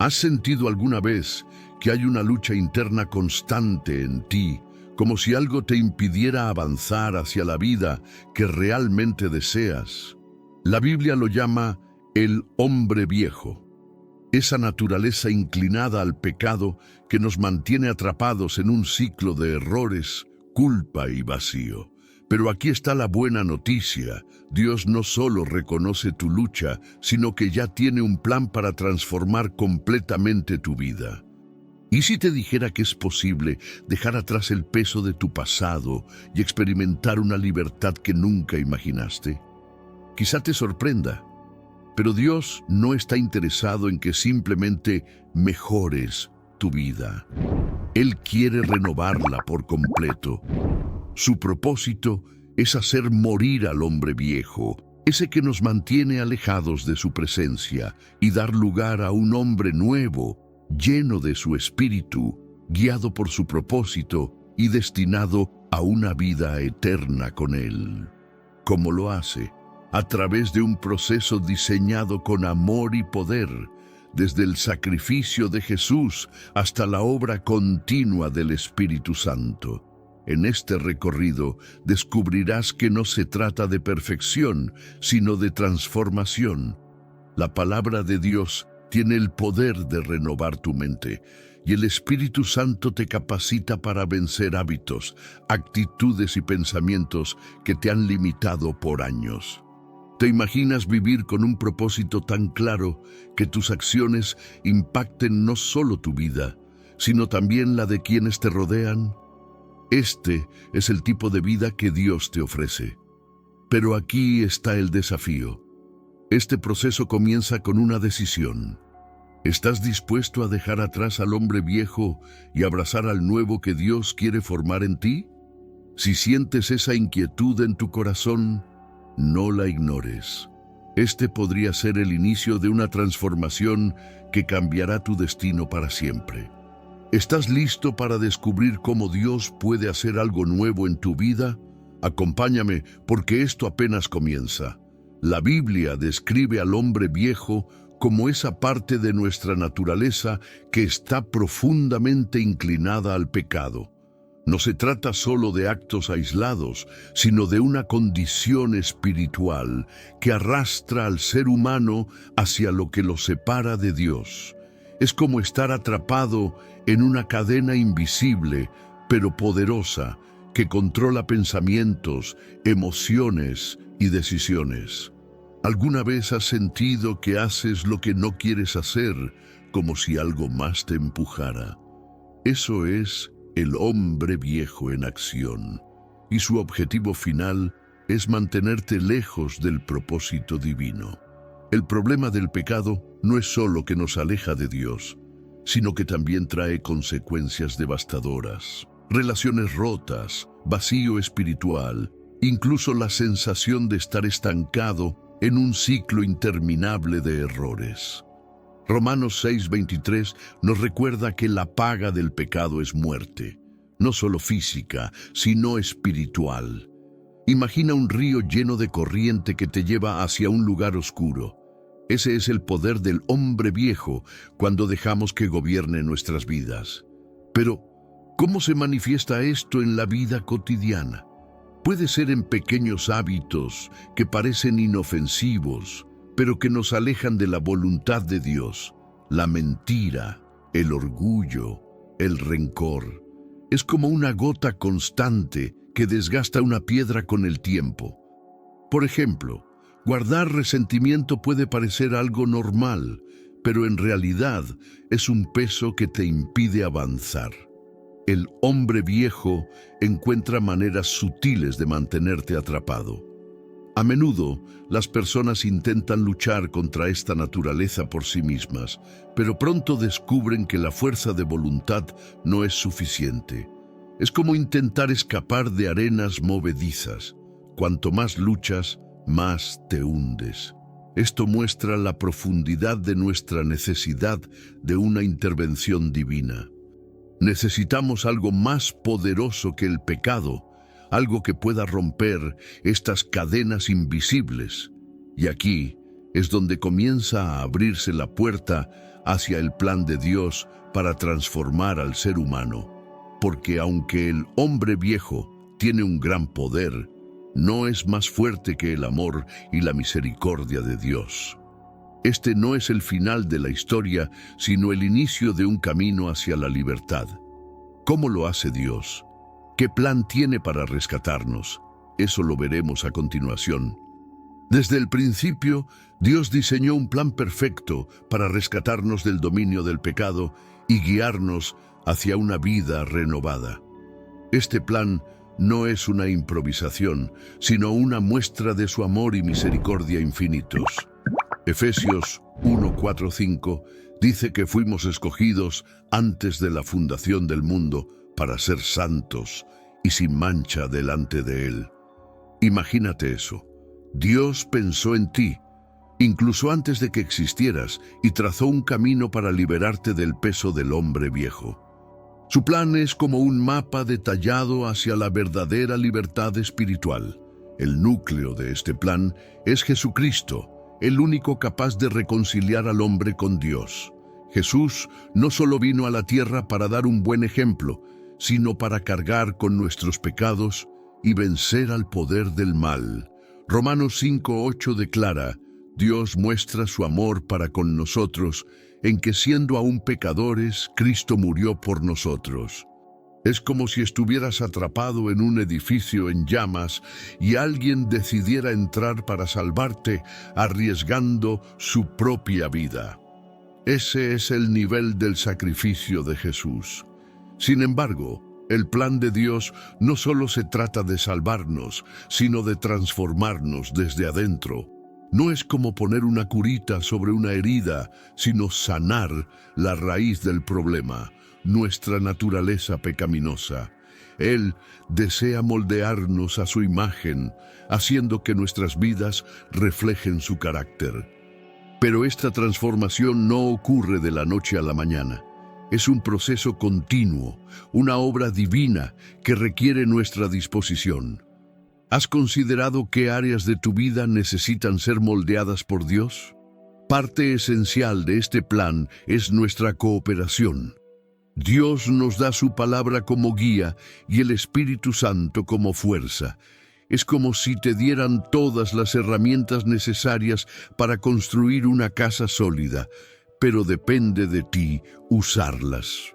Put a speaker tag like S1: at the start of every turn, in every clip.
S1: ¿Has sentido alguna vez que hay una lucha interna constante en ti, como si algo te impidiera avanzar hacia la vida que realmente deseas? La Biblia lo llama el hombre viejo, esa naturaleza inclinada al pecado que nos mantiene atrapados en un ciclo de errores, culpa y vacío. Pero aquí está la buena noticia. Dios no solo reconoce tu lucha, sino que ya tiene un plan para transformar completamente tu vida. ¿Y si te dijera que es posible dejar atrás el peso de tu pasado y experimentar una libertad que nunca imaginaste? Quizá te sorprenda, pero Dios no está interesado en que simplemente mejores tu vida. Él quiere renovarla por completo. Su propósito es hacer morir al hombre viejo, ese que nos mantiene alejados de su presencia, y dar lugar a un hombre nuevo, lleno de su espíritu, guiado por su propósito y destinado a una vida eterna con Él. ¿Cómo lo hace? A través de un proceso diseñado con amor y poder, desde el sacrificio de Jesús hasta la obra continua del Espíritu Santo. En este recorrido descubrirás que no se trata de perfección, sino de transformación. La palabra de Dios tiene el poder de renovar tu mente, y el Espíritu Santo te capacita para vencer hábitos, actitudes y pensamientos que te han limitado por años. ¿Te imaginas vivir con un propósito tan claro que tus acciones impacten no solo tu vida, sino también la de quienes te rodean? Este es el tipo de vida que Dios te ofrece. Pero aquí está el desafío. Este proceso comienza con una decisión. ¿Estás dispuesto a dejar atrás al hombre viejo y abrazar al nuevo que Dios quiere formar en ti? Si sientes esa inquietud en tu corazón, no la ignores. Este podría ser el inicio de una transformación que cambiará tu destino para siempre. ¿Estás listo para descubrir cómo Dios puede hacer algo nuevo en tu vida? Acompáñame, porque esto apenas comienza. La Biblia describe al hombre viejo como esa parte de nuestra naturaleza que está profundamente inclinada al pecado. No se trata solo de actos aislados, sino de una condición espiritual que arrastra al ser humano hacia lo que lo separa de Dios. Es como estar atrapado en una cadena invisible, pero poderosa, que controla pensamientos, emociones y decisiones. ¿Alguna vez has sentido que haces lo que no quieres hacer, como si algo más te empujara? Eso es el hombre viejo en acción, y su objetivo final es mantenerte lejos del propósito divino. El problema del pecado no es solo que nos aleja de Dios, sino que también trae consecuencias devastadoras. Relaciones rotas, vacío espiritual, incluso la sensación de estar estancado en un ciclo interminable de errores. Romanos 6:23 nos recuerda que la paga del pecado es muerte, no solo física, sino espiritual. Imagina un río lleno de corriente que te lleva hacia un lugar oscuro. Ese es el poder del hombre viejo cuando dejamos que gobierne nuestras vidas. Pero, ¿cómo se manifiesta esto en la vida cotidiana? Puede ser en pequeños hábitos que parecen inofensivos, pero que nos alejan de la voluntad de Dios. La mentira, el orgullo, el rencor. Es como una gota constante que desgasta una piedra con el tiempo. Por ejemplo, guardar resentimiento puede parecer algo normal, pero en realidad es un peso que te impide avanzar. El hombre viejo encuentra maneras sutiles de mantenerte atrapado. A menudo, las personas intentan luchar contra esta naturaleza por sí mismas, pero pronto descubren que la fuerza de voluntad no es suficiente. Es como intentar escapar de arenas movedizas. Cuanto más luchas, más te hundes. Esto muestra la profundidad de nuestra necesidad de una intervención divina. Necesitamos algo más poderoso que el pecado, algo que pueda romper estas cadenas invisibles. Y aquí es donde comienza a abrirse la puerta hacia el plan de Dios para transformar al ser humano. Porque aunque el hombre viejo tiene un gran poder, no es más fuerte que el amor y la misericordia de Dios. Este no es el final de la historia, sino el inicio de un camino hacia la libertad. ¿Cómo lo hace Dios? ¿Qué plan tiene para rescatarnos? Eso lo veremos a continuación. Desde el principio, Dios diseñó un plan perfecto para rescatarnos del dominio del pecado y guiarnos hacia una vida renovada. Este plan no es una improvisación, sino una muestra de su amor y misericordia infinitos. Efesios 1:4-5 dice que fuimos escogidos antes de la fundación del mundo para ser santos y sin mancha delante de Él. Imagínate eso. Dios pensó en ti, incluso antes de que existieras, y trazó un camino para liberarte del peso del hombre viejo. Su plan es como un mapa detallado hacia la verdadera libertad espiritual. El núcleo de este plan es Jesucristo, el único capaz de reconciliar al hombre con Dios. Jesús no solo vino a la tierra para dar un buen ejemplo, sino para cargar con nuestros pecados y vencer al poder del mal. Romanos 5:8 declara: Dios muestra su amor para con nosotros, en que siendo aún pecadores, Cristo murió por nosotros. Es como si estuvieras atrapado en un edificio en llamas y alguien decidiera entrar para salvarte, arriesgando su propia vida. Ese es el nivel del sacrificio de Jesús. Sin embargo, el plan de Dios no solo se trata de salvarnos, sino de transformarnos desde adentro. No es como poner una curita sobre una herida, sino sanar la raíz del problema, nuestra naturaleza pecaminosa. Él desea moldearnos a su imagen, haciendo que nuestras vidas reflejen su carácter. Pero esta transformación no ocurre de la noche a la mañana. Es un proceso continuo, una obra divina que requiere nuestra disposición. ¿Has considerado qué áreas de tu vida necesitan ser moldeadas por Dios? Parte esencial de este plan es nuestra cooperación. Dios nos da su palabra como guía y el Espíritu Santo como fuerza. Es como si te dieran todas las herramientas necesarias para construir una casa sólida, pero depende de ti usarlas.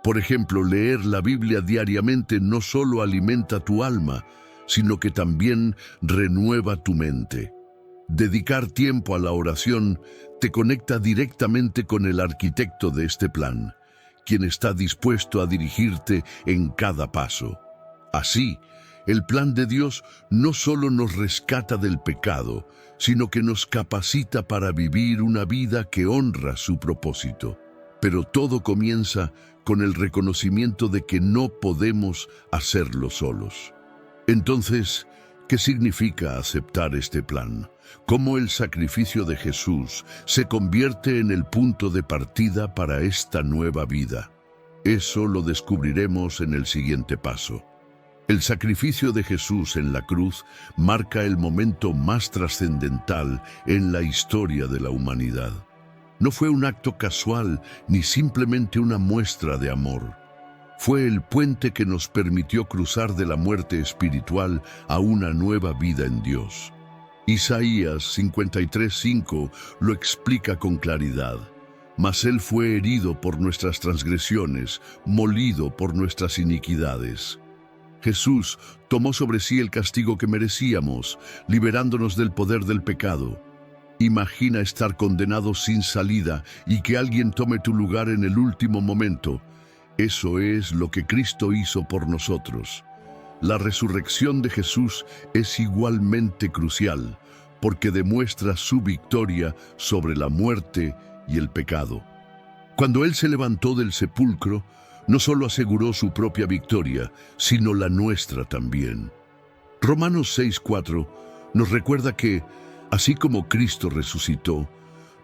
S1: Por ejemplo, leer la Biblia diariamente no solo alimenta tu alma, sino que también renueva tu mente. Dedicar tiempo a la oración te conecta directamente con el arquitecto de este plan, quien está dispuesto a dirigirte en cada paso. Así, el plan de Dios no solo nos rescata del pecado, sino que nos capacita para vivir una vida que honra su propósito. Pero todo comienza con el reconocimiento de que no podemos hacerlo solos. Entonces, ¿qué significa aceptar este plan? ¿Cómo el sacrificio de Jesús se convierte en el punto de partida para esta nueva vida? Eso lo descubriremos en el siguiente paso. El sacrificio de Jesús en la cruz marca el momento más trascendental en la historia de la humanidad. No fue un acto casual ni simplemente una muestra de amor. Fue el puente que nos permitió cruzar de la muerte espiritual a una nueva vida en Dios. Isaías 53:5 lo explica con claridad. Mas Él fue herido por nuestras transgresiones, molido por nuestras iniquidades. Jesús tomó sobre sí el castigo que merecíamos, liberándonos del poder del pecado. Imagina estar condenado sin salida y que alguien tome tu lugar en el último momento. Eso es lo que Cristo hizo por nosotros. La resurrección de Jesús es igualmente crucial, porque demuestra su victoria sobre la muerte y el pecado. Cuando Él se levantó del sepulcro, no solo aseguró su propia victoria, sino la nuestra también. Romanos 6:4 nos recuerda que, así como Cristo resucitó,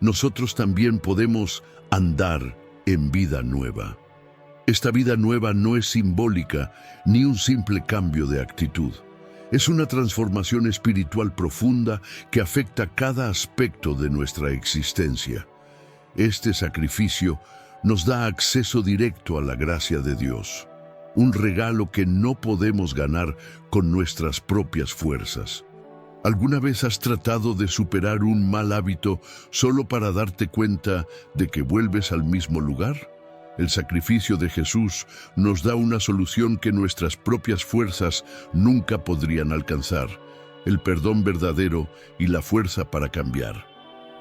S1: nosotros también podemos andar en vida nueva. Esta vida nueva no es simbólica ni un simple cambio de actitud. Es una transformación espiritual profunda que afecta cada aspecto de nuestra existencia. Este sacrificio nos da acceso directo a la gracia de Dios, un regalo que no podemos ganar con nuestras propias fuerzas. ¿Alguna vez has tratado de superar un mal hábito solo para darte cuenta de que vuelves al mismo lugar? El sacrificio de Jesús nos da una solución que nuestras propias fuerzas nunca podrían alcanzar: el perdón verdadero y la fuerza para cambiar.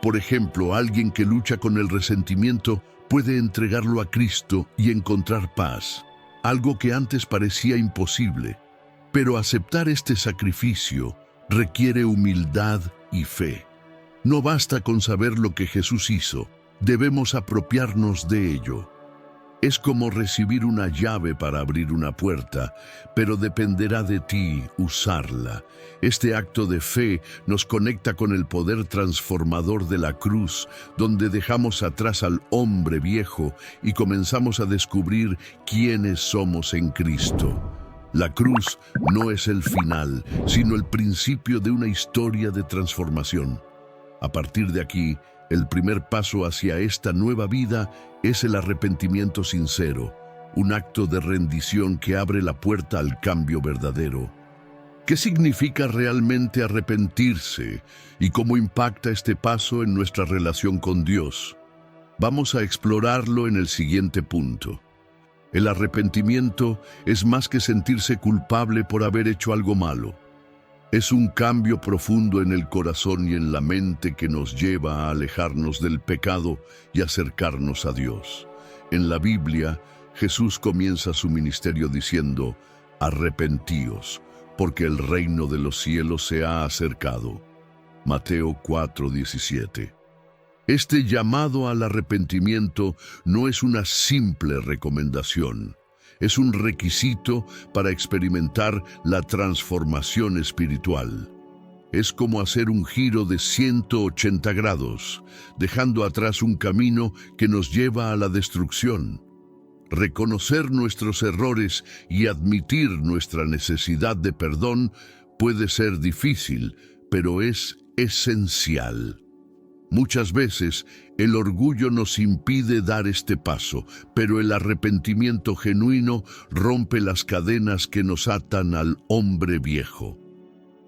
S1: Por ejemplo, alguien que lucha con el resentimiento puede entregarlo a Cristo y encontrar paz, algo que antes parecía imposible. Pero aceptar este sacrificio requiere humildad y fe. No basta con saber lo que Jesús hizo, debemos apropiarnos de ello. Es como recibir una llave para abrir una puerta, pero dependerá de ti usarla. Este acto de fe nos conecta con el poder transformador de la cruz, donde dejamos atrás al hombre viejo y comenzamos a descubrir quiénes somos en Cristo. La cruz no es el final, sino el principio de una historia de transformación. A partir de aquí, el primer paso hacia esta nueva vida es el arrepentimiento sincero, un acto de rendición que abre la puerta al cambio verdadero. ¿Qué significa realmente arrepentirse y cómo impacta este paso en nuestra relación con Dios? Vamos a explorarlo en el siguiente punto. El arrepentimiento es más que sentirse culpable por haber hecho algo malo. Es un cambio profundo en el corazón y en la mente que nos lleva a alejarnos del pecado y acercarnos a Dios. En la Biblia, Jesús comienza su ministerio diciendo: arrepentíos, porque el reino de los cielos se ha acercado. Mateo 4:17. Este llamado al arrepentimiento no es una simple recomendación. Es un requisito para experimentar la transformación espiritual. Es como hacer un giro de 180 grados, dejando atrás un camino que nos lleva a la destrucción. Reconocer nuestros errores y admitir nuestra necesidad de perdón puede ser difícil, pero es esencial. Muchas veces el orgullo nos impide dar este paso, pero el arrepentimiento genuino rompe las cadenas que nos atan al hombre viejo.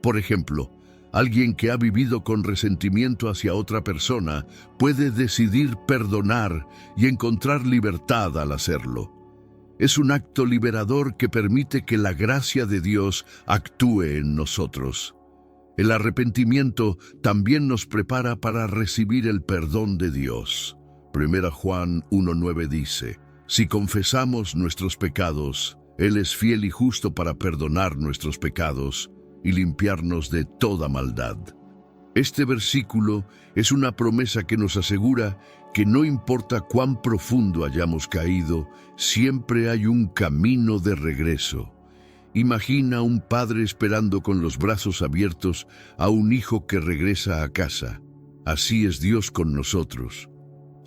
S1: Por ejemplo, alguien que ha vivido con resentimiento hacia otra persona puede decidir perdonar y encontrar libertad al hacerlo. Es un acto liberador que permite que la gracia de Dios actúe en nosotros. El arrepentimiento también nos prepara para recibir el perdón de Dios. 1 Juan 1:9 dice: si confesamos nuestros pecados, Él es fiel y justo para perdonar nuestros pecados y limpiarnos de toda maldad. Este versículo es una promesa que nos asegura que no importa cuán profundo hayamos caído, siempre hay un camino de regreso. Imagina a un padre esperando con los brazos abiertos a un hijo que regresa a casa. Así es Dios con nosotros.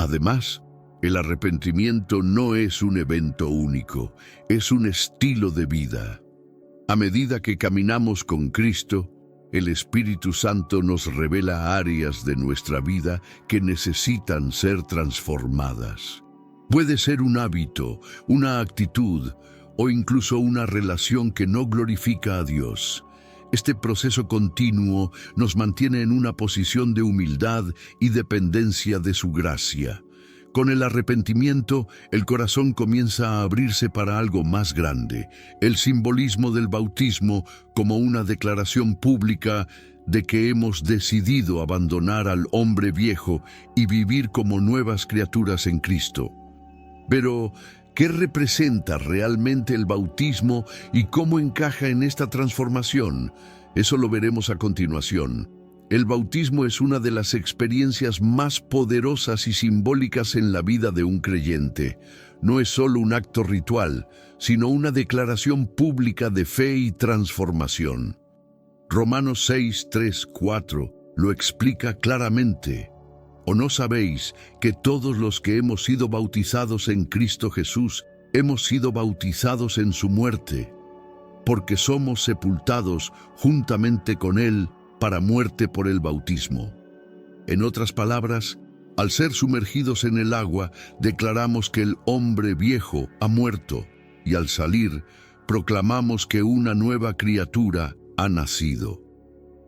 S1: Además, el arrepentimiento no es un evento único, es un estilo de vida. A medida que caminamos con Cristo, el Espíritu Santo nos revela áreas de nuestra vida que necesitan ser transformadas. Puede ser un hábito, una actitud, o incluso una relación que no glorifica a Dios. Este proceso continuo nos mantiene en una posición de humildad y dependencia de su gracia. Con el arrepentimiento, el corazón comienza a abrirse para algo más grande, el simbolismo del bautismo como una declaración pública de que hemos decidido abandonar al hombre viejo y vivir como nuevas criaturas en Cristo. Pero, ¿qué representa realmente el bautismo y cómo encaja en esta transformación? Eso lo veremos a continuación. El bautismo es una de las experiencias más poderosas y simbólicas en la vida de un creyente. No es solo un acto ritual, sino una declaración pública de fe y transformación. Romanos 6, 3, 4 lo explica claramente. ¿O no sabéis que todos los que hemos sido bautizados en Cristo Jesús, hemos sido bautizados en su muerte? Porque somos sepultados juntamente con Él para muerte por el bautismo. En otras palabras, Al ser sumergidos en el agua, declaramos que el hombre viejo ha muerto, y al salir, proclamamos que una nueva criatura ha nacido.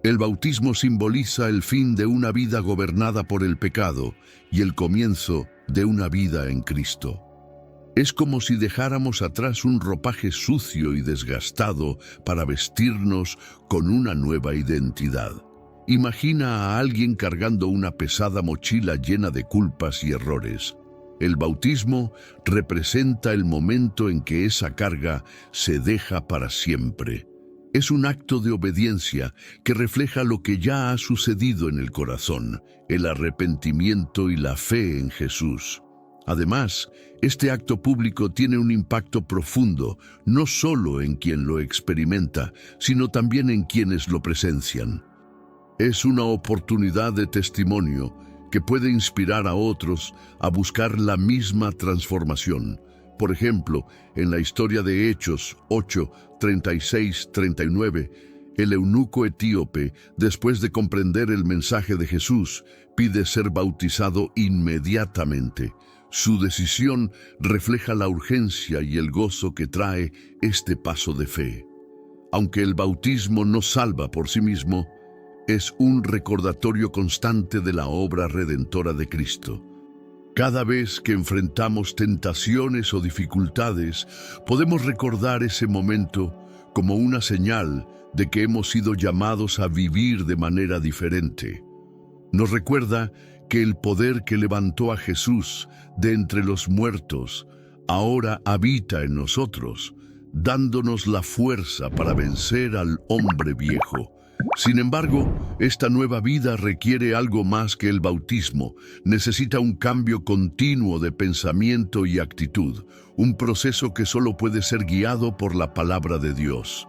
S1: El bautismo simboliza el fin de una vida gobernada por el pecado y el comienzo de una vida en Cristo. Es como si dejáramos atrás un ropaje sucio y desgastado para vestirnos con una nueva identidad. Imagina a alguien cargando una pesada mochila llena de culpas y errores. El bautismo representa el momento en que esa carga se deja para siempre. Es un acto de obediencia que refleja lo que ya ha sucedido en el corazón, el arrepentimiento y la fe en Jesús. Además, este acto público tiene un impacto profundo, no solo en quien lo experimenta, sino también en quienes lo presencian. Es una oportunidad de testimonio que puede inspirar a otros a buscar la misma transformación. Por ejemplo, en la historia de Hechos 8, 36, 39, el eunuco etíope, después de comprender el mensaje de Jesús, pide ser bautizado inmediatamente. Su decisión refleja la urgencia y el gozo que trae este paso de fe. Aunque el bautismo no salva por sí mismo, es un recordatorio constante de la obra redentora de Cristo. Cada vez que enfrentamos tentaciones o dificultades, podemos recordar ese momento como una señal de que hemos sido llamados a vivir de manera diferente. Nos recuerda que el poder que levantó a Jesús de entre los muertos ahora habita en nosotros, dándonos la fuerza para vencer al hombre viejo. Sin embargo, esta nueva vida requiere algo más que el bautismo. Necesita un cambio continuo de pensamiento y actitud, un proceso que solo puede ser guiado por la palabra de Dios.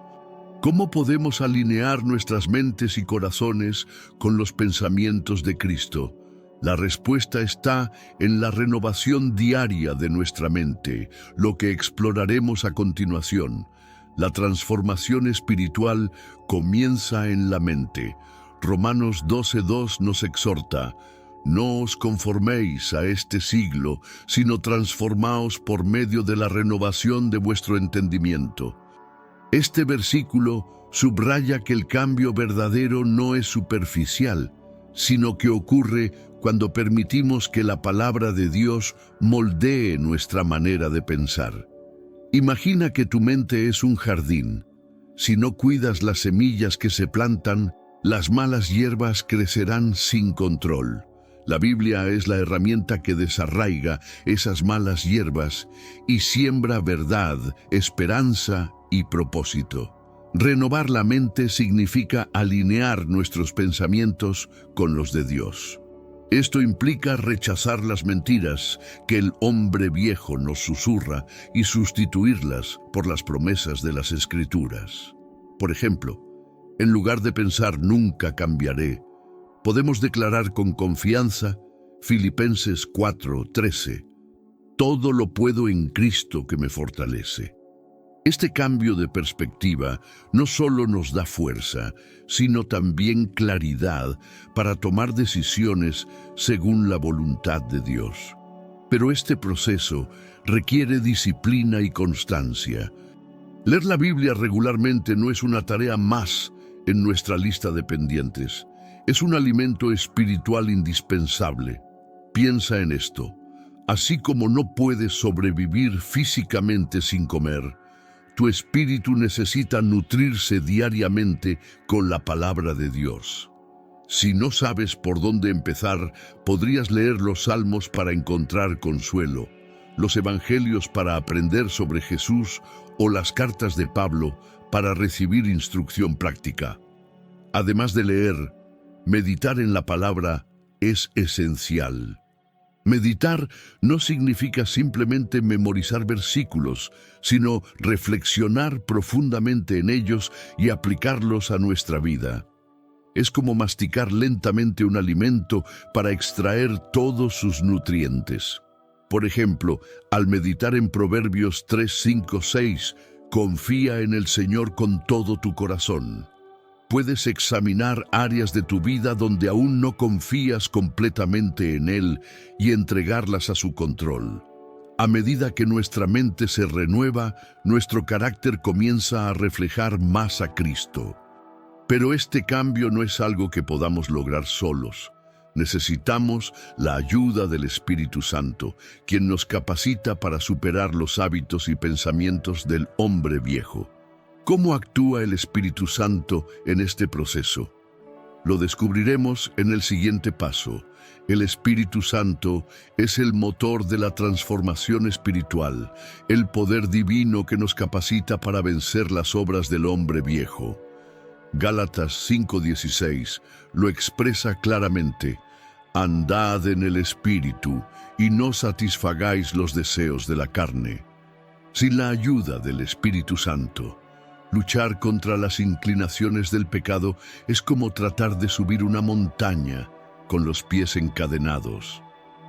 S1: ¿Cómo podemos alinear nuestras mentes y corazones con los pensamientos de Cristo? La respuesta está en la renovación diaria de nuestra mente, lo que exploraremos a continuación. La transformación espiritual comienza en la mente. Romanos 12:2 nos exhorta: no os conforméis a este siglo, sino transformaos por medio de la renovación de vuestro entendimiento. Este versículo subraya que el cambio verdadero no es superficial, sino que ocurre cuando permitimos que la palabra de Dios moldee nuestra manera de pensar. Imagina que tu mente es un jardín. Si no cuidas las semillas que se plantan, las malas hierbas crecerán sin control. La Biblia es la herramienta que desarraiga esas malas hierbas y siembra verdad, esperanza y propósito. Renovar la mente significa alinear nuestros pensamientos con los de Dios. Esto implica rechazar las mentiras que el hombre viejo nos susurra y sustituirlas por las promesas de las Escrituras. Por ejemplo, en lugar de pensar «nunca cambiaré», podemos declarar con confianza Filipenses 4:13, «todo lo puedo en Cristo que me fortalece». Este cambio de perspectiva no solo nos da fuerza, sino también claridad para tomar decisiones según la voluntad de Dios. Pero este proceso requiere disciplina y constancia. Leer la Biblia regularmente no es una tarea más en nuestra lista de pendientes. Es un alimento espiritual indispensable. Piensa en esto. Así como no puedes sobrevivir físicamente sin comer, tu espíritu necesita nutrirse diariamente con la palabra de Dios. Si no sabes por dónde empezar, podrías leer los Salmos para encontrar consuelo, los Evangelios para aprender sobre Jesús o las cartas de Pablo para recibir instrucción práctica. Además de leer, meditar en la palabra es esencial. Meditar no significa simplemente memorizar versículos, sino reflexionar profundamente en ellos y aplicarlos a nuestra vida. Es como masticar lentamente un alimento para extraer todos sus nutrientes. Por ejemplo, al meditar en Proverbios 3, 5, 6, confía en el Señor con todo tu corazón. puedes examinar áreas de tu vida donde aún no confías completamente en Él y entregarlas a su control. A medida que nuestra mente se renueva, nuestro carácter comienza a reflejar más a Cristo. Pero este cambio no es algo que podamos lograr solos. Necesitamos la ayuda del Espíritu Santo, quien nos capacita para superar los hábitos y pensamientos del hombre viejo. ¿Cómo actúa el Espíritu Santo en este proceso? Lo descubriremos en el siguiente paso. El Espíritu Santo es el motor de la transformación espiritual, el poder divino que nos capacita para vencer las obras del hombre viejo. Gálatas 5:16 lo expresa claramente: andad en el Espíritu y no satisfagáis los deseos de la carne. Sin la ayuda del Espíritu Santo, luchar contra las inclinaciones del pecado es como tratar de subir una montaña con los pies encadenados.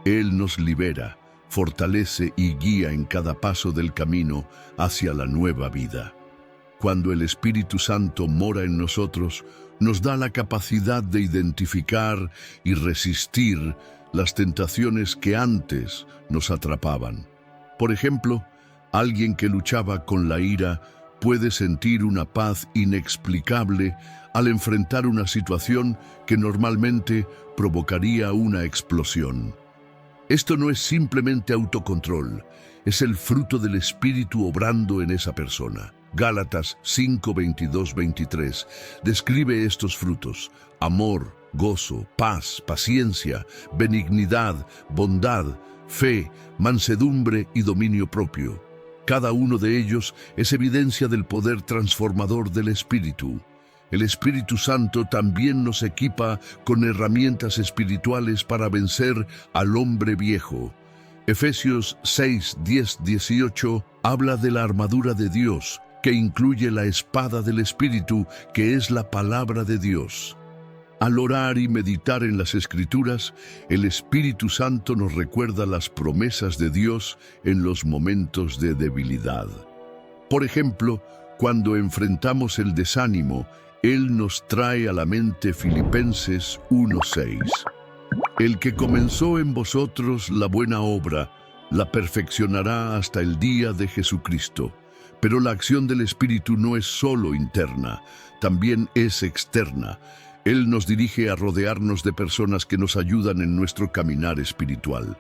S1: Él nos libera, fortalece y guía en cada paso del camino hacia la nueva vida. Cuando el Espíritu Santo mora en nosotros, nos da la capacidad de identificar y resistir las tentaciones que antes nos atrapaban. Por ejemplo, alguien que luchaba con la ira puede sentir una paz inexplicable al enfrentar una situación que normalmente provocaría una explosión. Esto no es simplemente autocontrol, es el fruto del Espíritu obrando en esa persona. Gálatas 5:22-23 describe estos frutos: amor, gozo, paz, paciencia, benignidad, bondad, fe, mansedumbre y dominio propio. Cada uno de ellos es evidencia del poder transformador del Espíritu. El Espíritu Santo también nos equipa con herramientas espirituales para vencer al hombre viejo. Efesios 6:10-18 habla de la armadura de Dios, que incluye la espada del Espíritu, que es la palabra de Dios. Al orar y meditar en las Escrituras, el Espíritu Santo nos recuerda las promesas de Dios en los momentos de debilidad. Por ejemplo, cuando enfrentamos el desánimo, Él nos trae a la mente Filipenses 1:6. El que comenzó en vosotros la buena obra, la perfeccionará hasta el día de Jesucristo. Pero la acción del Espíritu no es solo interna, también es externa. Él nos dirige a rodearnos de personas que nos ayudan en nuestro caminar espiritual.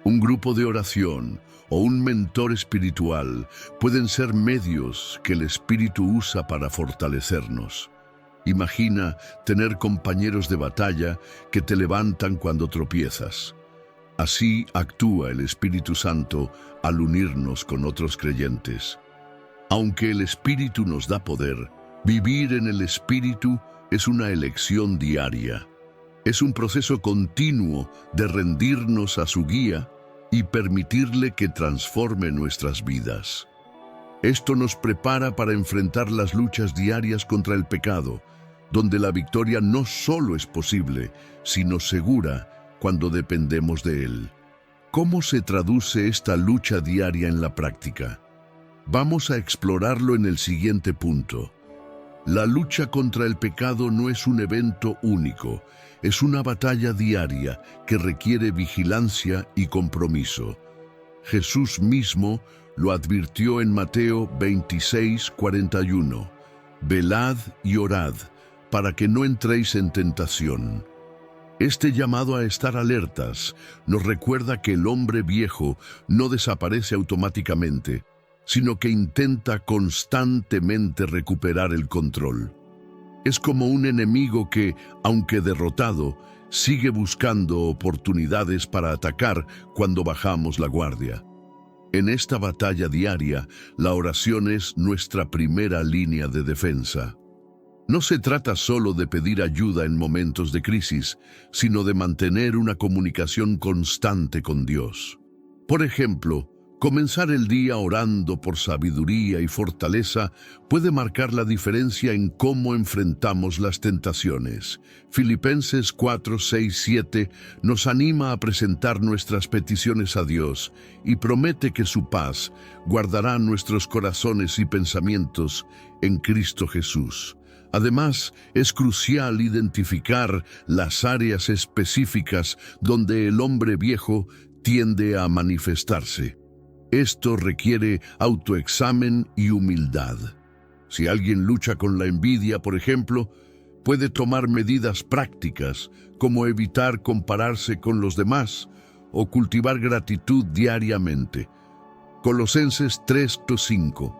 S1: Un grupo de oración o un mentor espiritual pueden ser medios que el Espíritu usa para fortalecernos. Imagina tener compañeros de batalla que te levantan cuando tropiezas. Así actúa el Espíritu Santo al unirnos con otros creyentes. Aunque el Espíritu nos da poder, vivir en el Espíritu es una elección diaria. Es un proceso continuo de rendirnos a su guía y permitirle que transforme nuestras vidas. Esto nos prepara para enfrentar las luchas diarias contra el pecado, donde la victoria no solo es posible, sino segura cuando dependemos de Él. ¿Cómo se traduce esta lucha diaria en la práctica? Vamos a explorarlo en el siguiente punto. La lucha contra el pecado no es un evento único, es una batalla diaria que requiere vigilancia y compromiso. Jesús mismo lo advirtió en Mateo 26:41. Velad y orad, para que no entréis en tentación. Este llamado a estar alertas nos recuerda que el hombre viejo no desaparece automáticamente, sino que intenta constantemente recuperar el control. Es como un enemigo que, aunque derrotado, sigue buscando oportunidades para atacar cuando bajamos la guardia. En esta batalla diaria, la oración es nuestra primera línea de defensa. No se trata solo de pedir ayuda en momentos de crisis, sino de mantener una comunicación constante con Dios. Por ejemplo, comenzar el día orando por sabiduría y fortaleza puede marcar la diferencia en cómo enfrentamos las tentaciones. Filipenses 4:6-7 nos anima a presentar nuestras peticiones a Dios y promete que su paz guardará nuestros corazones y pensamientos en Cristo Jesús. Además, es crucial identificar las áreas específicas donde el hombre viejo tiende a manifestarse. Esto requiere autoexamen y humildad. Si alguien lucha con la envidia, por ejemplo, puede tomar medidas prácticas como evitar compararse con los demás o cultivar gratitud diariamente. Colosenses 3:5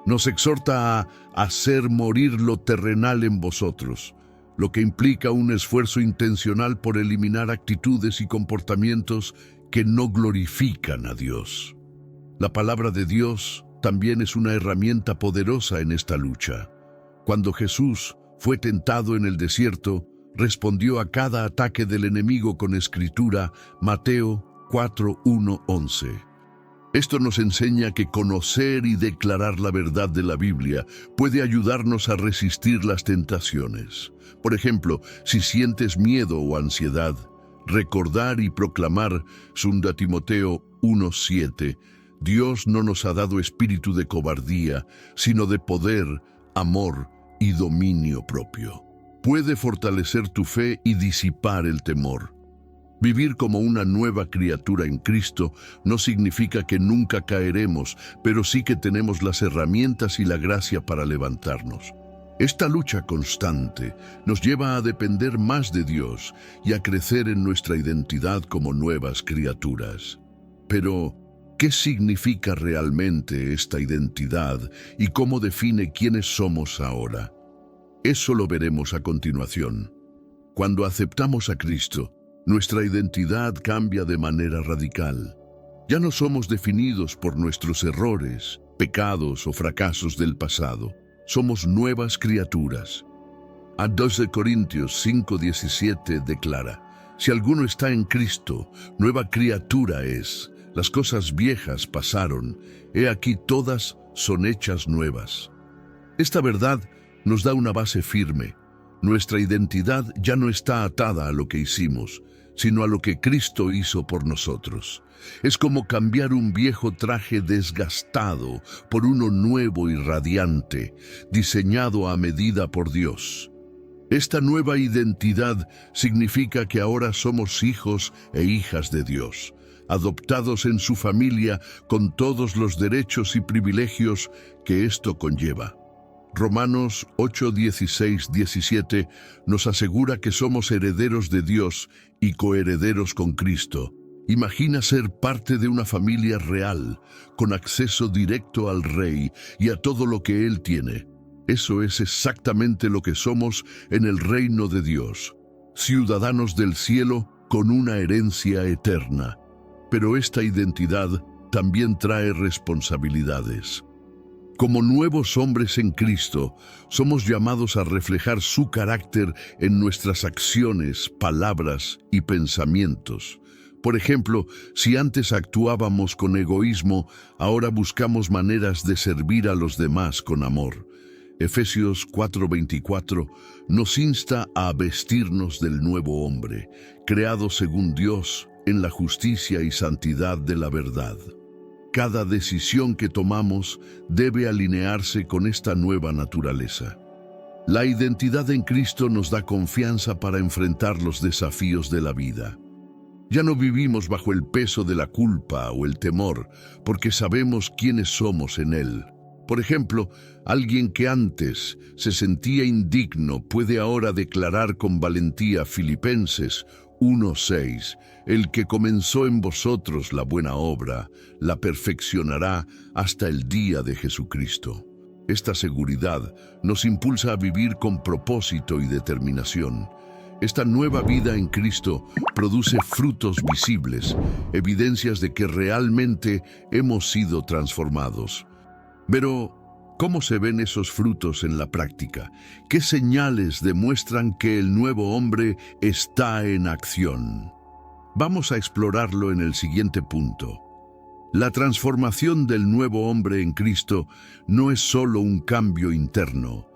S1: nos exhorta a hacer morir lo terrenal en vosotros, lo que implica un esfuerzo intencional por eliminar actitudes y comportamientos que no glorifican a Dios. La palabra de Dios también es una herramienta poderosa en esta lucha. Cuando Jesús fue tentado en el desierto, respondió a cada ataque del enemigo con escritura, Mateo 4:1-11. Esto nos enseña que conocer y declarar la verdad de la Biblia puede ayudarnos a resistir las tentaciones. Por ejemplo, si sientes miedo o ansiedad, recordar y proclamar 2 Timoteo 1:7, Dios no nos ha dado espíritu de cobardía, sino de poder, amor y dominio propio. Puede fortalecer tu fe y disipar el temor. Vivir como una nueva criatura en Cristo no significa que nunca caeremos, pero sí que tenemos las herramientas y la gracia para levantarnos. Esta lucha constante nos lleva a depender más de Dios y a crecer en nuestra identidad como nuevas criaturas. Pero, ¿qué significa realmente esta identidad y cómo define quiénes somos ahora? Eso lo veremos a continuación. Cuando aceptamos a Cristo, nuestra identidad cambia de manera radical. Ya no somos definidos por nuestros errores, pecados o fracasos del pasado. Somos nuevas criaturas. A 2 Corintios 5:17 declara, si alguno está en Cristo, nueva criatura es. Las cosas viejas pasaron, he aquí todas son hechas nuevas. Esta verdad nos da una base firme. Nuestra identidad ya no está atada a lo que hicimos, sino a lo que Cristo hizo por nosotros. Es como cambiar un viejo traje desgastado por uno nuevo y radiante, diseñado a medida por Dios. Esta nueva identidad significa que ahora somos hijos e hijas de Dios, adoptados en su familia con todos los derechos y privilegios que esto conlleva. Romanos 8:16-17 nos asegura que somos herederos de Dios y coherederos con Cristo. Imagina ser parte de una familia real, con acceso directo al Rey y a todo lo que Él tiene. Eso es exactamente lo que somos en el reino de Dios, ciudadanos del cielo con una herencia eterna. Pero esta identidad también trae responsabilidades. Como nuevos hombres en Cristo, somos llamados a reflejar su carácter en nuestras acciones, palabras y pensamientos. Por ejemplo, si antes actuábamos con egoísmo, ahora buscamos maneras de servir a los demás con amor. Efesios 4:24 nos insta a vestirnos del nuevo hombre, creado según Dios en la justicia y santidad de la verdad. Cada decisión que tomamos debe alinearse con esta nueva naturaleza. La identidad en Cristo nos da confianza para enfrentar los desafíos de la vida. Ya no vivimos bajo el peso de la culpa o el temor, porque sabemos quiénes somos en Él. Por ejemplo, alguien que antes se sentía indigno puede ahora declarar con valentía Filipenses 1:6, el que comenzó en vosotros la buena obra, la perfeccionará hasta el día de Jesucristo. Esta seguridad nos impulsa a vivir con propósito y determinación. Esta nueva vida en Cristo produce frutos visibles, evidencias de que realmente hemos sido transformados. Pero, ¿cómo se ven esos frutos en la práctica? ¿Qué señales demuestran que el nuevo hombre está en acción? Vamos a explorarlo en el siguiente punto. La transformación del nuevo hombre en Cristo no es solo un cambio interno,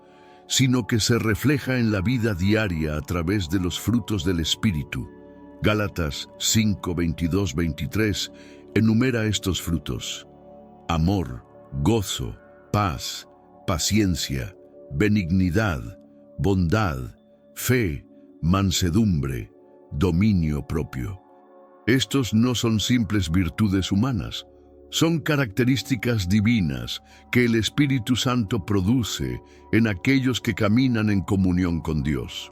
S1: sino que se refleja en la vida diaria a través de los frutos del Espíritu. Gálatas 5:22-23 enumera estos frutos: amor, gozo, paz, paciencia, benignidad, bondad, fe, mansedumbre, dominio propio. Estos no son simples virtudes humanas, son características divinas que el Espíritu Santo produce en aquellos que caminan en comunión con Dios.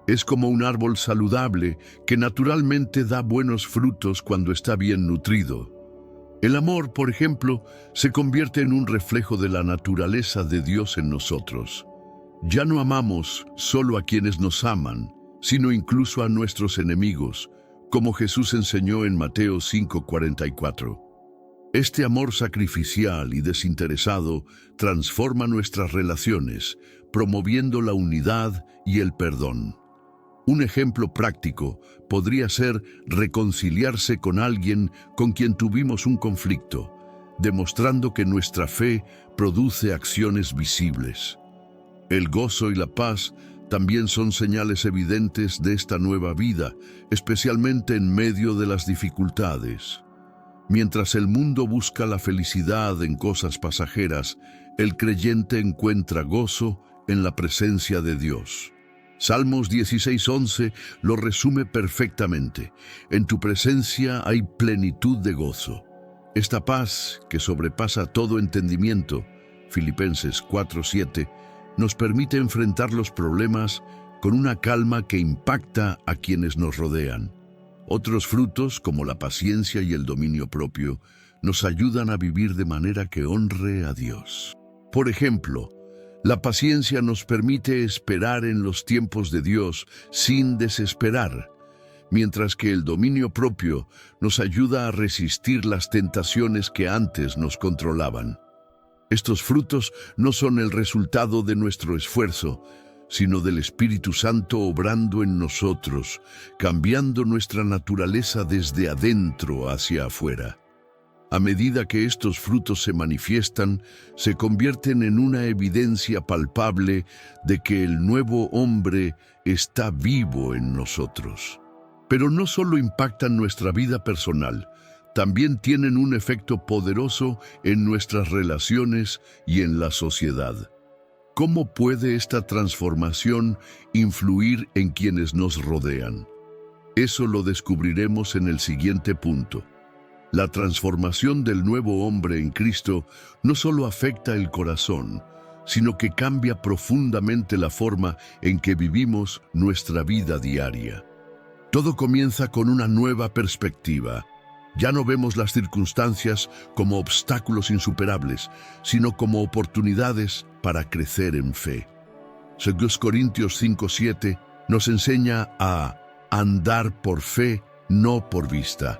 S1: Es como un árbol saludable que naturalmente da buenos frutos cuando está bien nutrido. El amor, por ejemplo, se convierte en un reflejo de la naturaleza de Dios en nosotros. Ya no amamos solo a quienes nos aman, sino incluso a nuestros enemigos, como Jesús enseñó en Mateo 5:44. Este amor sacrificial y desinteresado transforma nuestras relaciones, promoviendo la unidad y el perdón. Un ejemplo práctico podría ser reconciliarse con alguien con quien tuvimos un conflicto, demostrando que nuestra fe produce acciones visibles. El gozo y la paz también son señales evidentes de esta nueva vida, especialmente en medio de las dificultades. Mientras el mundo busca la felicidad en cosas pasajeras, el creyente encuentra gozo en la presencia de Dios. Salmos 16:11 lo resume perfectamente. En tu presencia hay plenitud de gozo. Esta paz, que sobrepasa todo entendimiento, Filipenses 4:7, nos permite enfrentar los problemas con una calma que impacta a quienes nos rodean. Otros frutos, como la paciencia y el dominio propio, nos ayudan a vivir de manera que honre a Dios. Por ejemplo, la paciencia nos permite esperar en los tiempos de Dios sin desesperar, mientras que el dominio propio nos ayuda a resistir las tentaciones que antes nos controlaban. Estos frutos no son el resultado de nuestro esfuerzo, sino del Espíritu Santo obrando en nosotros, cambiando nuestra naturaleza desde adentro hacia afuera. A medida que estos frutos se manifiestan, se convierten en una evidencia palpable de que el nuevo hombre está vivo en nosotros. Pero no solo impactan nuestra vida personal, también tienen un efecto poderoso en nuestras relaciones y en la sociedad. ¿Cómo puede esta transformación influir en quienes nos rodean? Eso lo descubriremos en el siguiente punto. La transformación del nuevo hombre en Cristo no solo afecta el corazón, sino que cambia profundamente la forma en que vivimos nuestra vida diaria. Todo comienza con una nueva perspectiva. Ya no vemos las circunstancias como obstáculos insuperables, sino como oportunidades para crecer en fe. 2 Corintios 5:7 nos enseña a andar por fe, no por vista,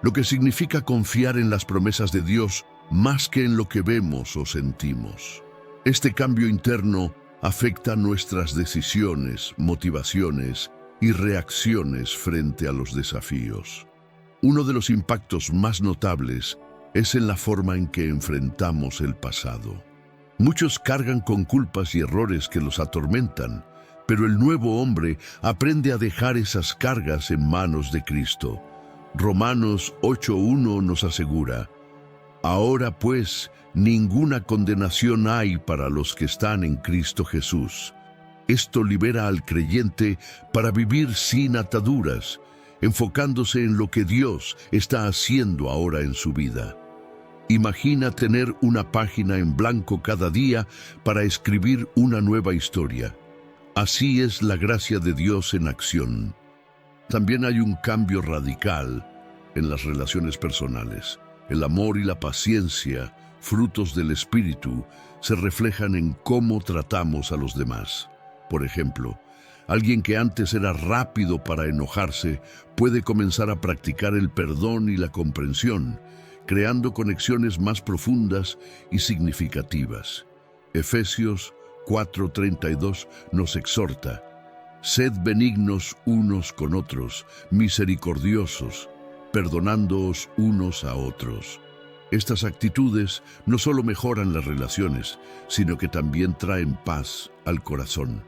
S1: lo que significa confiar en las promesas de Dios más que en lo que vemos o sentimos. Este cambio interno afecta nuestras decisiones, motivaciones y reacciones frente a los desafíos. Uno de los impactos más notables es en la forma en que enfrentamos el pasado. Muchos cargan con culpas y errores que los atormentan, pero el nuevo hombre aprende a dejar esas cargas en manos de Cristo. Romanos 8:1 nos asegura: ahora pues, ninguna condenación hay para los que están en Cristo Jesús. Esto libera al creyente para vivir sin ataduras, enfocándose en lo que Dios está haciendo ahora en su vida. Imagina tener una página en blanco cada día para escribir una nueva historia. Así es la gracia de Dios en acción. También hay un cambio radical en las relaciones personales. El amor y la paciencia, frutos del Espíritu, se reflejan en cómo tratamos a los demás. Por ejemplo, alguien que antes era rápido para enojarse puede comenzar a practicar el perdón y la comprensión, creando conexiones más profundas y significativas. Efesios 4:32 nos exhorta: sed benignos unos con otros, misericordiosos, perdonándoos unos a otros. Estas actitudes no solo mejoran las relaciones, sino que también traen paz al corazón.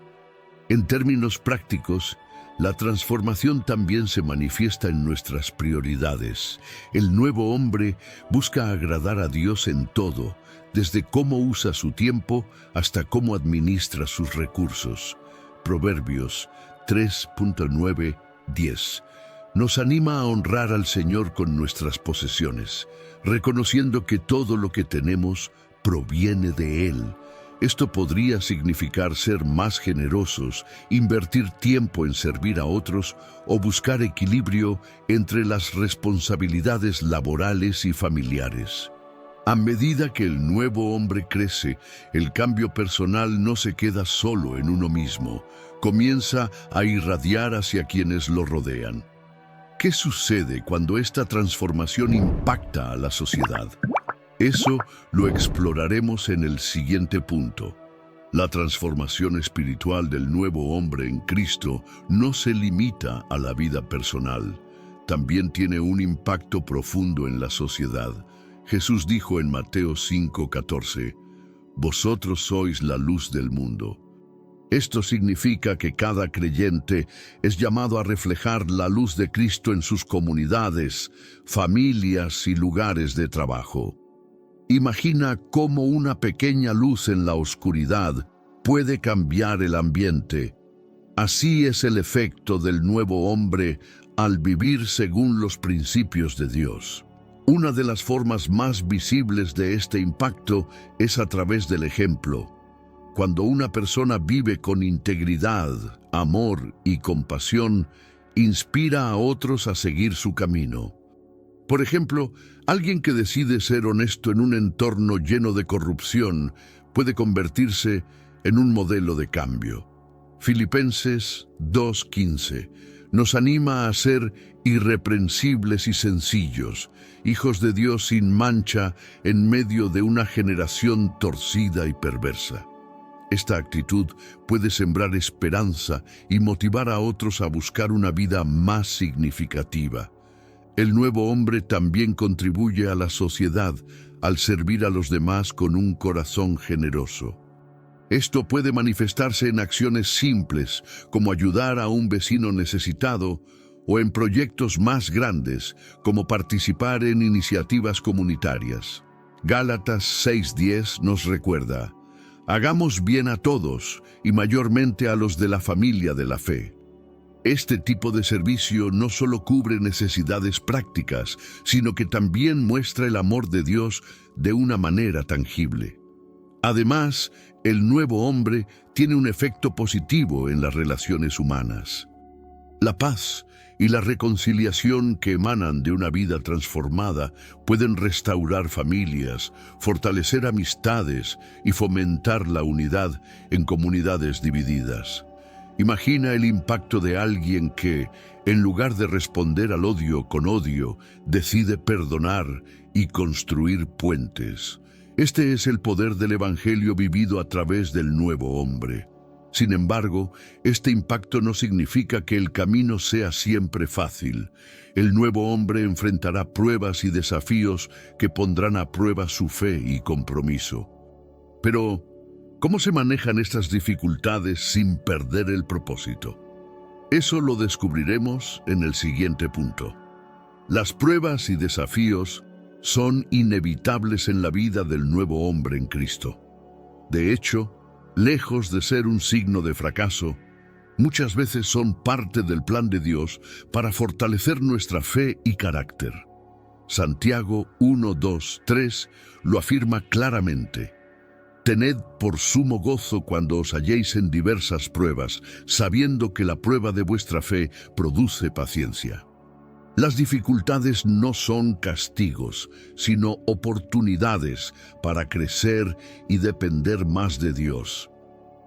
S1: En términos prácticos, la transformación también se manifiesta en nuestras prioridades. El nuevo hombre busca agradar a Dios en todo, desde cómo usa su tiempo hasta cómo administra sus recursos. Proverbios 3.9-10 nos anima a honrar al Señor con nuestras posesiones, reconociendo que todo lo que tenemos proviene de Él. Esto podría significar ser más generosos, invertir tiempo en servir a otros o buscar equilibrio entre las responsabilidades laborales y familiares. A medida que el nuevo hombre crece, el cambio personal no se queda solo en uno mismo, comienza a irradiar hacia quienes lo rodean. ¿Qué sucede cuando esta transformación impacta a la sociedad? Eso lo exploraremos en el siguiente punto. La transformación espiritual del nuevo hombre en Cristo no se limita a la vida personal, también tiene un impacto profundo en la sociedad. Jesús dijo en Mateo 5:14, «Vosotros sois la luz del mundo». Esto significa que cada creyente es llamado a reflejar la luz de Cristo en sus comunidades, familias y lugares de trabajo. Imagina cómo una pequeña luz en la oscuridad puede cambiar el ambiente. Así es el efecto del nuevo hombre al vivir según los principios de Dios. Una de las formas más visibles de este impacto es a través del ejemplo. Cuando una persona vive con integridad, amor y compasión, inspira a otros a seguir su camino. Por ejemplo, alguien que decide ser honesto en un entorno lleno de corrupción puede convertirse en un modelo de cambio. Filipenses 2:15 nos anima a ser irreprensibles y sencillos, hijos de Dios sin mancha en medio de una generación torcida y perversa. Esta actitud puede sembrar esperanza y motivar a otros a buscar una vida más significativa. El nuevo hombre también contribuye a la sociedad al servir a los demás con un corazón generoso. Esto puede manifestarse en acciones simples, como ayudar a un vecino necesitado, o en proyectos más grandes, como participar en iniciativas comunitarias. Gálatas 6:10 nos recuerda: «Hagamos bien a todos, y mayormente a los de la familia de la fe». Este tipo de servicio no solo cubre necesidades prácticas, sino que también muestra el amor de Dios de una manera tangible. Además, el nuevo hombre tiene un efecto positivo en las relaciones humanas. La paz y la reconciliación que emanan de una vida transformada pueden restaurar familias, fortalecer amistades y fomentar la unidad en comunidades divididas. Imagina el impacto de alguien que, en lugar de responder al odio con odio, decide perdonar y construir puentes. Este es el poder del Evangelio vivido a través del nuevo hombre. Sin embargo, este impacto no significa que el camino sea siempre fácil. El nuevo hombre enfrentará pruebas y desafíos que pondrán a prueba su fe y compromiso. Pero, ¿cómo se manejan estas dificultades sin perder el propósito? Eso lo descubriremos en el siguiente punto. Las pruebas y desafíos son inevitables en la vida del nuevo hombre en Cristo. De hecho, lejos de ser un signo de fracaso, muchas veces son parte del plan de Dios para fortalecer nuestra fe y carácter. Santiago 1, 2, 3 lo afirma claramente. Tened por sumo gozo cuando os halléis en diversas pruebas, sabiendo que la prueba de vuestra fe produce paciencia. Las dificultades no son castigos, sino oportunidades para crecer y depender más de Dios.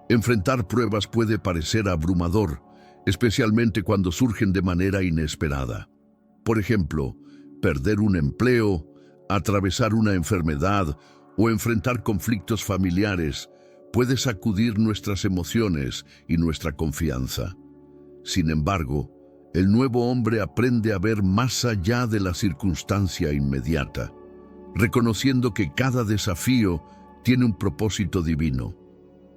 S1: Enfrentar pruebas puede parecer abrumador, especialmente cuando surgen de manera inesperada. Por ejemplo, perder un empleo, atravesar una enfermedad o enfrentar conflictos familiares puede sacudir nuestras emociones y nuestra confianza. Sin embargo, el nuevo hombre aprende a ver más allá de la circunstancia inmediata, reconociendo que cada desafío tiene un propósito divino.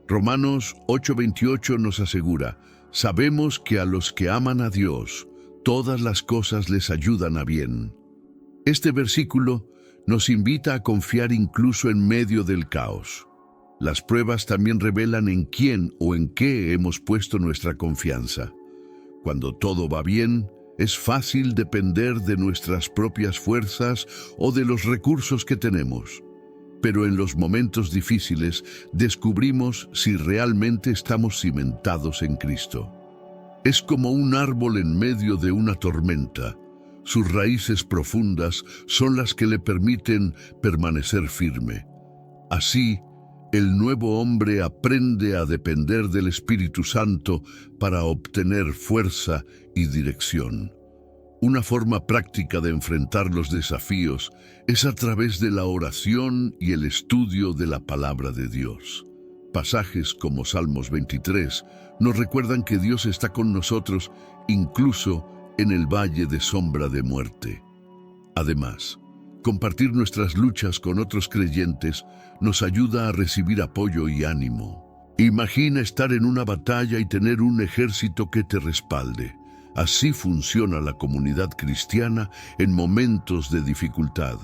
S1: Romanos 8:28 nos asegura: sabemos que a los que aman a Dios, todas las cosas les ayudan a bien. Este versículo nos invita a confiar incluso en medio del caos. Las pruebas también revelan en quién o en qué hemos puesto nuestra confianza. Cuando todo va bien, es fácil depender de nuestras propias fuerzas o de los recursos que tenemos. Pero en los momentos difíciles descubrimos si realmente estamos cimentados en Cristo. Es como un árbol en medio de una tormenta. Sus raíces profundas son las que le permiten permanecer firme. Así, el nuevo hombre aprende a depender del Espíritu Santo para obtener fuerza y dirección. Una forma práctica de enfrentar los desafíos es a través de la oración y el estudio de la palabra de Dios. Pasajes como Salmos 23 nos recuerdan que Dios está con nosotros incluso en el valle de sombra de muerte. Además, compartir nuestras luchas con otros creyentes nos ayuda a recibir apoyo y ánimo. Imagina estar en una batalla y tener un ejército que te respalde. Así funciona la comunidad cristiana en momentos de dificultad.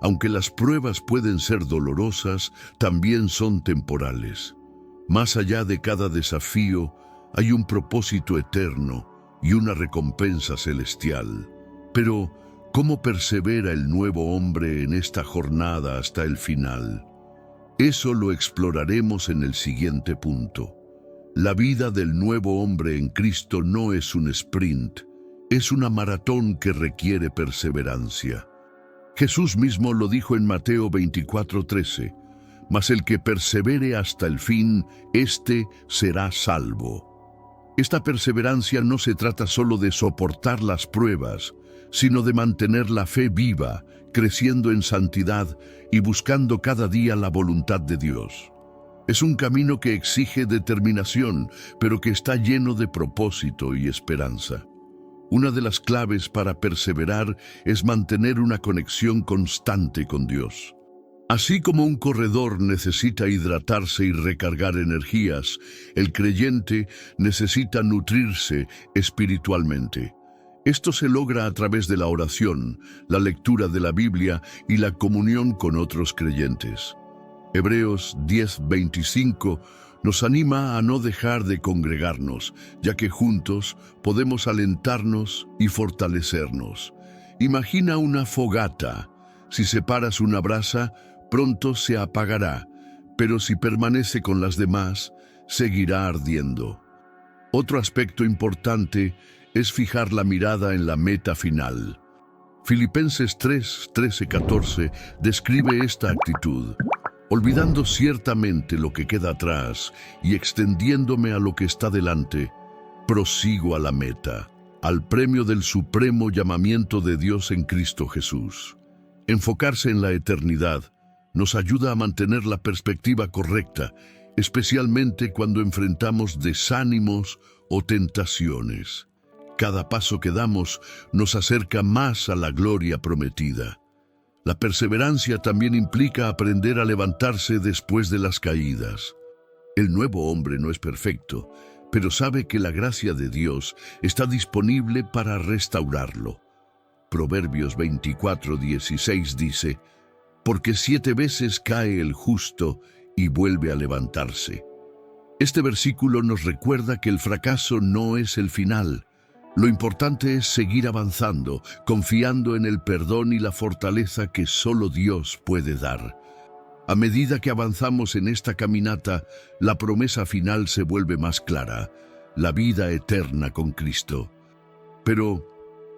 S1: Aunque las pruebas pueden ser dolorosas, también son temporales. Más allá de cada desafío, hay un propósito eterno y una recompensa celestial. Pero, ¿cómo persevera el nuevo hombre en esta jornada hasta el final? Eso lo exploraremos en el siguiente punto. La vida del nuevo hombre en Cristo no es un sprint, es una maratón que requiere perseverancia. Jesús mismo lo dijo en Mateo 24:13, mas el que persevere hasta el fin, éste será salvo. Esta perseverancia no se trata solo de soportar las pruebas, sino de mantener la fe viva, creciendo en santidad y buscando cada día la voluntad de Dios. Es un camino que exige determinación, pero que está lleno de propósito y esperanza. Una de las claves para perseverar es mantener una conexión constante con Dios. Así como un corredor necesita hidratarse y recargar energías, el creyente necesita nutrirse espiritualmente. Esto se logra a través de la oración, la lectura de la Biblia y la comunión con otros creyentes. Hebreos 10:25 nos anima a no dejar de congregarnos, ya que juntos podemos alentarnos y fortalecernos. Imagina una fogata. Si separas una brasa, pronto se apagará, pero si permanece con las demás, seguirá ardiendo. Otro aspecto importante es fijar la mirada en la meta final. Filipenses 3:13-14 describe esta actitud. Olvidando ciertamente lo que queda atrás y extendiéndome a lo que está delante, prosigo a la meta, al premio del supremo llamamiento de Dios en Cristo Jesús. Enfocarse en la eternidad nos ayuda a mantener la perspectiva correcta, especialmente cuando enfrentamos desánimos o tentaciones. Cada paso que damos nos acerca más a la gloria prometida. La perseverancia también implica aprender a levantarse después de las caídas. El nuevo hombre no es perfecto, pero sabe que la gracia de Dios está disponible para restaurarlo. Proverbios 24:16 dice, porque 7 veces cae el justo y vuelve a levantarse. Este versículo nos recuerda que el fracaso no es el final. Lo importante es seguir avanzando, confiando en el perdón y la fortaleza que solo Dios puede dar. A medida que avanzamos en esta caminata, la promesa final se vuelve más clara, la vida eterna con Cristo. Pero,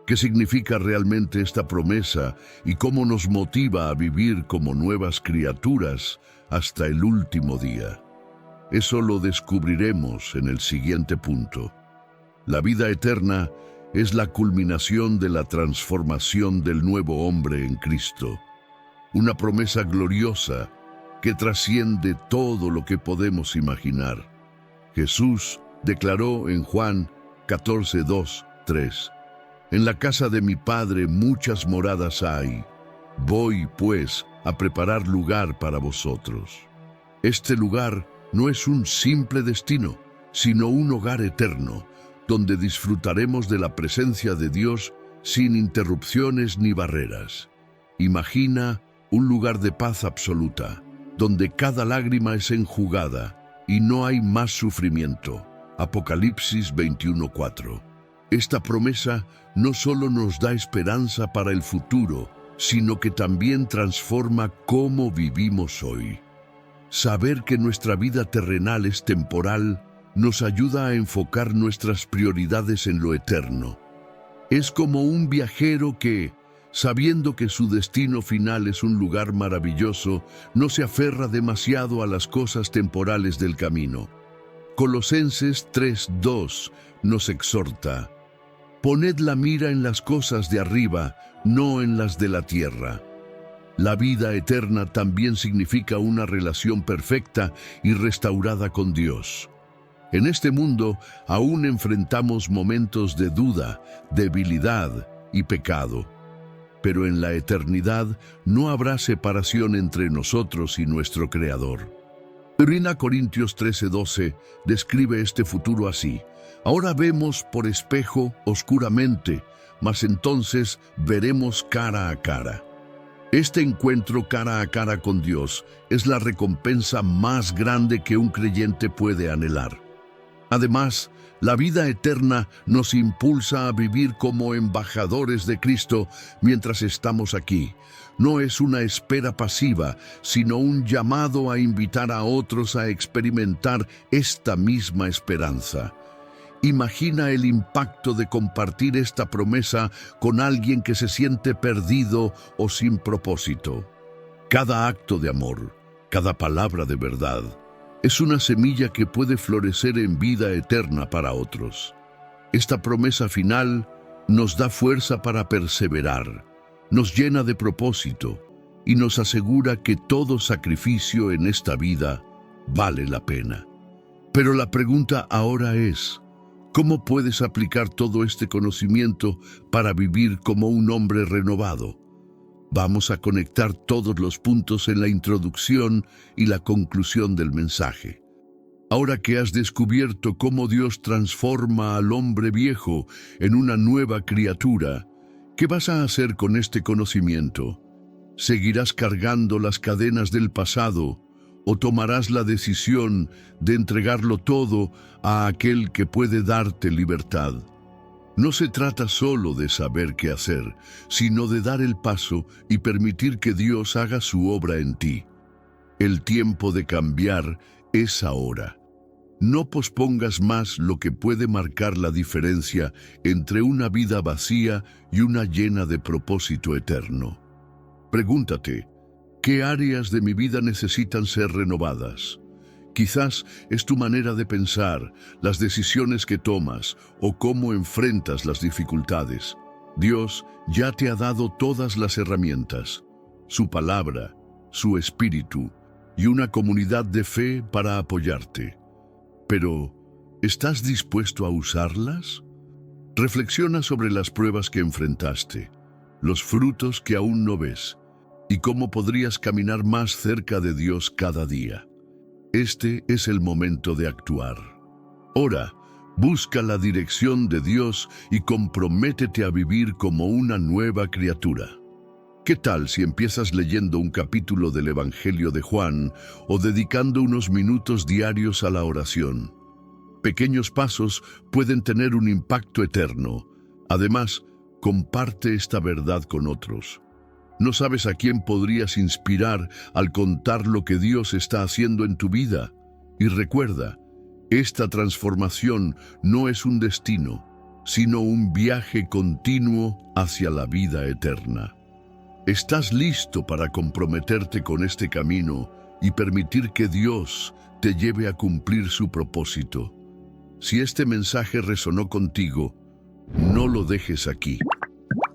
S1: ¿qué significa realmente esta promesa y cómo nos motiva a vivir como nuevas criaturas hasta el último día? Eso lo descubriremos en el siguiente punto. La vida eterna es la culminación de la transformación del nuevo hombre en Cristo. Una promesa gloriosa que trasciende todo lo que podemos imaginar. Jesús declaró en Juan 14:2-3, en la casa de mi Padre muchas moradas hay. Voy, pues, a preparar lugar para vosotros. Este lugar no es un simple destino, sino un hogar eterno, donde disfrutaremos de la presencia de Dios sin interrupciones ni barreras. Imagina un lugar de paz absoluta, donde cada lágrima es enjugada y no hay más sufrimiento. Apocalipsis 21:4. Esta promesa no solo nos da esperanza para el futuro, sino que también transforma cómo vivimos hoy. Saber que nuestra vida terrenal es temporal nos ayuda a enfocar nuestras prioridades en lo eterno. Es como un viajero que, sabiendo que su destino final es un lugar maravilloso, no se aferra demasiado a las cosas temporales del camino. Colosenses 3:2 nos exhorta: poned la mira en las cosas de arriba, no en las de la tierra. La vida eterna también significa una relación perfecta y restaurada con Dios. En este mundo aún enfrentamos momentos de duda, debilidad y pecado. Pero en la eternidad no habrá separación entre nosotros y nuestro Creador. 1 Corintios 13:12 describe este futuro así: ahora vemos por espejo oscuramente, mas entonces veremos cara a cara. Este encuentro cara a cara con Dios es la recompensa más grande que un creyente puede anhelar. Además, la vida eterna nos impulsa a vivir como embajadores de Cristo mientras estamos aquí. No es una espera pasiva, sino un llamado a invitar a otros a experimentar esta misma esperanza. Imagina el impacto de compartir esta promesa con alguien que se siente perdido o sin propósito. Cada acto de amor, cada palabra de verdad, es una semilla que puede florecer en vida eterna para otros. Esta promesa final nos da fuerza para perseverar, nos llena de propósito y nos asegura que todo sacrificio en esta vida vale la pena. Pero la pregunta ahora es: ¿cómo puedes aplicar todo este conocimiento para vivir como un hombre renovado? Vamos a conectar todos los puntos en la introducción y la conclusión del mensaje. Ahora que has descubierto cómo Dios transforma al hombre viejo en una nueva criatura, ¿qué vas a hacer con este conocimiento? ¿Seguirás cargando las cadenas del pasado o tomarás la decisión de entregarlo todo a aquel que puede darte libertad? No se trata solo de saber qué hacer, sino de dar el paso y permitir que Dios haga su obra en ti. El tiempo de cambiar es ahora. No pospongas más lo que puede marcar la diferencia entre una vida vacía y una llena de propósito eterno. Pregúntate: ¿qué áreas de mi vida necesitan ser renovadas? Quizás es tu manera de pensar, las decisiones que tomas o cómo enfrentas las dificultades. Dios ya te ha dado todas las herramientas: su palabra, su espíritu y una comunidad de fe para apoyarte. Pero, ¿estás dispuesto a usarlas? Reflexiona sobre las pruebas que enfrentaste, los frutos que aún no ves y cómo podrías caminar más cerca de Dios cada día. Este es el momento de actuar. Ora, busca la dirección de Dios y comprométete a vivir como una nueva criatura. ¿Qué tal si empiezas leyendo un capítulo del Evangelio de Juan o dedicando unos minutos diarios a la oración? Pequeños pasos pueden tener un impacto eterno. Además, comparte esta verdad con otros. No sabes a quién podrías inspirar al contar lo que Dios está haciendo en tu vida. Y recuerda, esta transformación no es un destino, sino un viaje continuo hacia la vida eterna. ¿Estás listo para comprometerte con este camino y permitir que Dios te lleve a cumplir su propósito? Si este mensaje resonó contigo, no lo dejes aquí.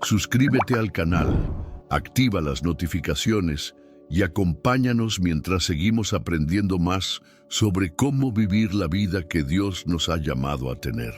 S1: Suscríbete al canal. Activa las notificaciones y acompáñanos mientras seguimos aprendiendo más sobre cómo vivir la vida que Dios nos ha llamado a tener.